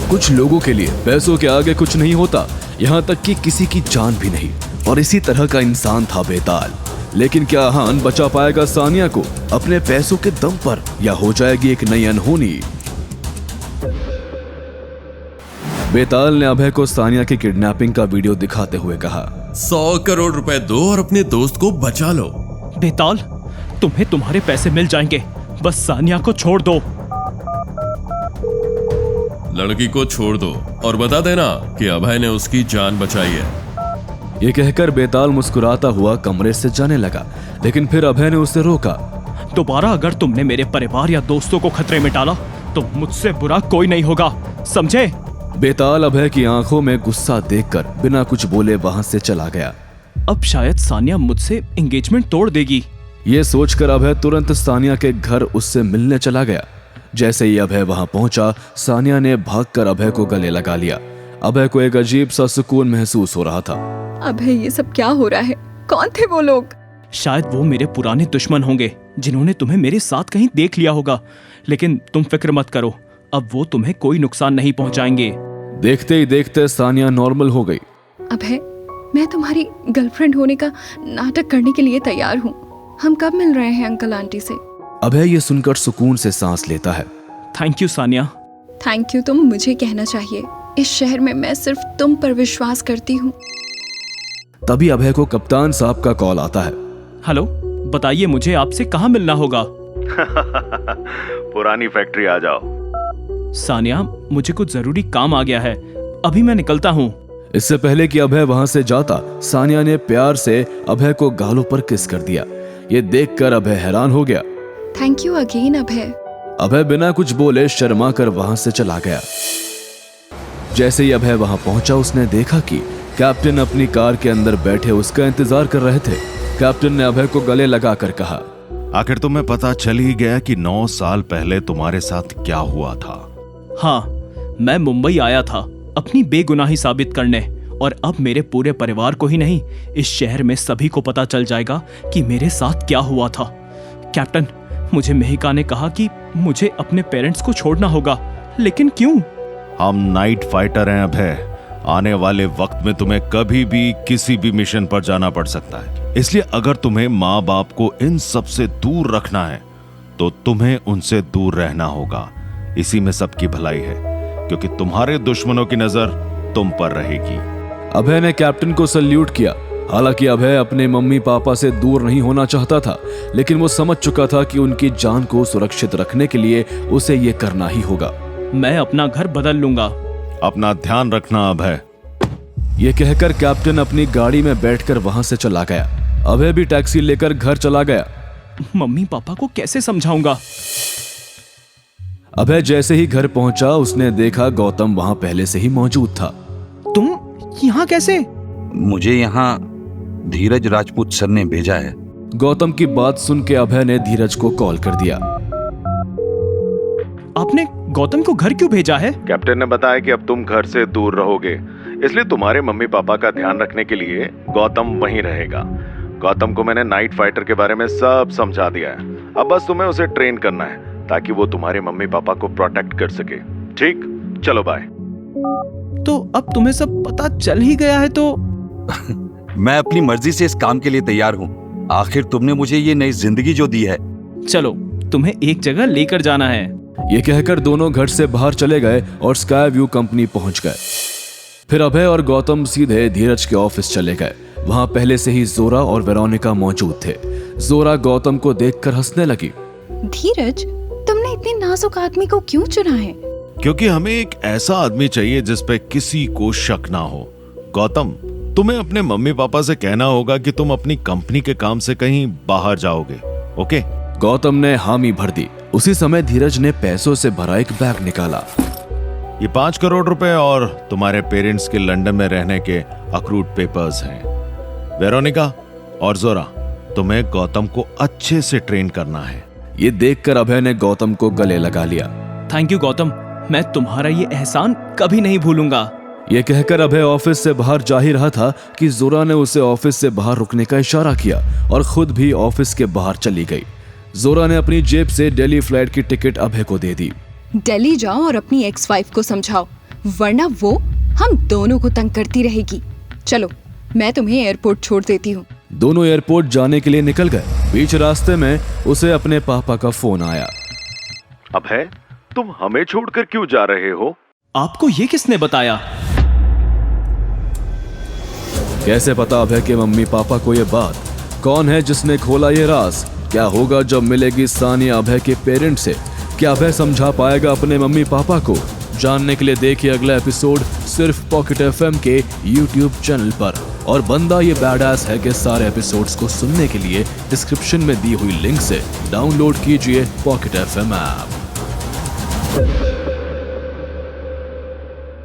कुछ लोगों के लिए पैसों के आगे कुछ नहीं होता, यहाँ तक कि किसी की जान भी नहीं। और इसी तरह का इंसान था बेताल। लेकिन क्या हान बचा पाएगा सानिया को अपने पैसों के दम पर, या हो जाएगी एक नई अनहोनी? बेताल ने अभय को सानिया की किडनैपिंग का वीडियो दिखाते हुए कहा, 100 करोड़ रुपए दो और अपने दोस्त को बचा लो। बेताल, तुम्हें तुम्हारे पैसे मिल जाएंगे, बस सानिया को छोड़ दो। लड़की को छोड़ दो और बता देना कि अभय ने उसकी जान बचाई है। ये कहकर बेताल मुस्कुराता हुआ कमरे से जाने लगा, लेकिन फिर अभय ने उसे रोका। दोबारा अगर तुमने मेरे परिवार या दोस्तों को खतरे में डाला तो मुझसे बुरा कोई नहीं होगा, समझे? बेताल अभय की आंखों में गुस्सा देखकर बिना कुछ बोले वहां से चला गया। अब शायद सानिया मुझसे एंगेजमेंट तोड़ देगी। ये सोचकर अभय तुरंत सानिया के घर उससे मिलने चला गया। जैसे ही अभय वहां पहुंचा, सानिया ने भागकर अभय को गले लगा लिया। अभय को एक अजीब सा सुकून महसूस हो रहा था। अभय, ये सब क्या हो रहा है? कौन थे वो लोग? शायद वो मेरे पुराने दुश्मन होंगे जिन्होंने तुम्हें मेरे साथ कहीं देख लिया होगा, लेकिन तुम फिक्र मत करो, अब वो तुम्हें कोई नुकसान नहीं पहुंचाएंगे। देखते ही देखते सानिया नॉर्मल हो गई। अभय, मैं तुम्हारी गर्लफ्रेंड होने का नाटक करने के लिए तैयार हूँ। हम कब मिल रहे हैं अंकल आंटी से? अभय ये सुनकर सुकून से सांस लेता है। Thank you Sania. Thank you तुम मुझे कहना चाहिए। इस शहर में मैं सिर्फ तुम पर विश्वास करती हूँ। तभी अभय को कप्तान साहब का कॉल आता है। हेलो, बताइए मुझे आपसे कहाँ मिलना होगा? पुरानी फैक्ट्री आ जाओ। सानिया, मुझे कुछ जरूरी काम आ गया है, अभी मैं निकलता हूँ। इससे पहले कि अभय वहां से जाता, सानिया ने प्यार से अभय को गालों पर किस कर दिया। ये देखकर अभय हैरान हो गया। थैंक यू अगेन अभय। अभय बिना कुछ बोले शर्मा कर वहां से चला गया। जैसे ही अभय वहां पहुंचा, उसने देखा कि कैप्टन अपनी कार के अंदर बैठे उसका इंतजार कर रहे थे। कैप्टन ने अभय को गले लगाकर कहा, आखिर तुम्हें पता चल ही गया कि 9 साल पहले तुम्हारे साथ क्या हुआ था। हाँ, मैं मुंबई आया था अपनी बेगुनाही साबित करने, और अब मेरे पूरे परिवार को ही नहीं, इस शहर में सभी को पता चल जाएगा कि मेरे साथ क्या हुआ था। कैप्टन, मुझे मेहिका ने कहा कि मुझे अपने पेरेंट्स को छोड़ना होगा, लेकिन क्यों? हम नाइट फाइटर हैं अभय। आने वाले वक्त में तुम्हें कभी भी किसी भी मिशन पर जाना पड़ सकता है, इसलिए अगर तुम्हें माँ बाप को इन सब से दूर रखना है तो तुम्हें उनसे दूर रहना होगा। इसी में सबकी भलाई है, क्योंकि तुम्हारे दुश्मनों की नजर तुम पर रहेगी। अभय ने कैप्टन को सल्यूट किया। हालांकि अभय अपने मम्मी पापा से दूर नहीं होना चाहता था, लेकिन वो समझ चुका था कि उनकी जान को सुरक्षित रखने के लिए उसे ये करना ही होगा। मैं अपना घर बदल लूंगा। अपना ध्यान रखना अभय। ये कहकर कैप्टन अपनी गाड़ी में बैठकर वहां से चला गया। अभय भी टैक्सी लेकर घर चला गया। मम्मी पापा को कैसे समझाऊंगा? अभय जैसे ही घर पहुंचा, उसने देखा गौतम वहां पहले से ही मौजूद था। तुम यहाँ कैसे? मुझे यहाँ धीरज राजपूत सर ने भेजा है। गौतम की बात सुन के अभय ने धीरज को कॉल कर दिया। आपने गौतम को घर क्यों भेजा है? कैप्टन ने बताया कि अब तुम घर से दूर रहोगे, इसलिए तुम्हारे मम्मी पापा का ध्यान रखने के लिए गौतम वहीं रहेगा। गौतम को मैंने नाइट फाइटर के बारे में सब समझा दिया है। अब बस तुम्हें उसे ट्रेन करना है ताकि वो तुम्हारे मम्मी पापा को प्रोटेक्ट कर सके। ठीक, चलो बाय। तो अब तुम्हें सब पता चल ही गया है तो? मैं अपनी मर्जी से इस काम के लिए तैयार हूँ। आखिर तुमने मुझे ये नई जिंदगी जो दी है। चलो, तुम्हें एक जगह लेकर जाना है। ये कहकर दोनों घर से बाहर चले गए और स्काई व्यू कंपनी पहुंच गए। फिर अभय और गौतम सीधे धीरज के ऑफिस चले गए। वहां पहले से ही जोरा और वेरोनिका मौजूद थे। जोरा गौतम को देखकर हंसने लगी। धीरज, तुमने इतने नाजुक आदमी को क्यों चुना है? क्योंकि हमें एक ऐसा आदमी चाहिए जिस पे किसी को शक ना हो। गौतम, तुम्हें अपने मम्मी पापा से कहना होगा कि तुम अपनी कंपनी के काम से कहीं बाहर जाओगे। ओके? गौतम ने हामी भर दी। उसी समय धीरज ने पैसों से भरा एक बैग निकाला। ये 5 करोड़ रुपए और तुम्हारे पेरेंट्स के लंदन में रहने के अक्रूड पेपर्स हैं। वेरोनिका और जोरा, तुम्हें गौतम को अच्छे से ट्रेन करना है। ये देखकर अभय ने गौतम को गले लगा लिया। थैंक यू गौतम, मैं तुम्हारा ये एहसान कभी नहीं भूलूंगा। ये कहकर अभय ऑफिस से बाहर जा ही रहा था कि जोरा ने उसे ऑफिस से बाहर रुकने का इशारा किया और खुद भी ऑफिस के बाहर चली गई। जोरा ने अपनी जेब से दिल्ली फ्लाइट की टिकट अभय को दे दी। दिल्ली जाओ और अपनी एक्स वाइफ को समझाओ वरना वो हम दोनों को तंग करती रहेगी। चलो मैं तुम्हें एयरपोर्ट छोड़ देती हूँ। दोनों एयरपोर्ट जाने के लिए निकल गए। बीच रास्ते में उसे अपने पापा का फोन आया। अभय, तुम हमें छोड़कर क्यों जा रहे हो? आपको ये किसने बताया? कैसे पता अभय के मम्मी पापा को ये बात? कौन है जिसने खोला ये राज? क्या होगा जब मिलेगी सानिया अभय के पेरेंट्स से? क्या अभय समझा पाएगा अपने मम्मी पापा को? जानने के लिए देखिए अगला एपिसोड सिर्फ पॉकेट एफएम के YouTube चैनल पर। और बंदा ये बैडएस है के सारे एपिसोड्स को सुनने के लिए डिस्क्रिप्शन में दी हुई लिंक से डाउनलोड कीजिए पॉकेट एफएम ऐप।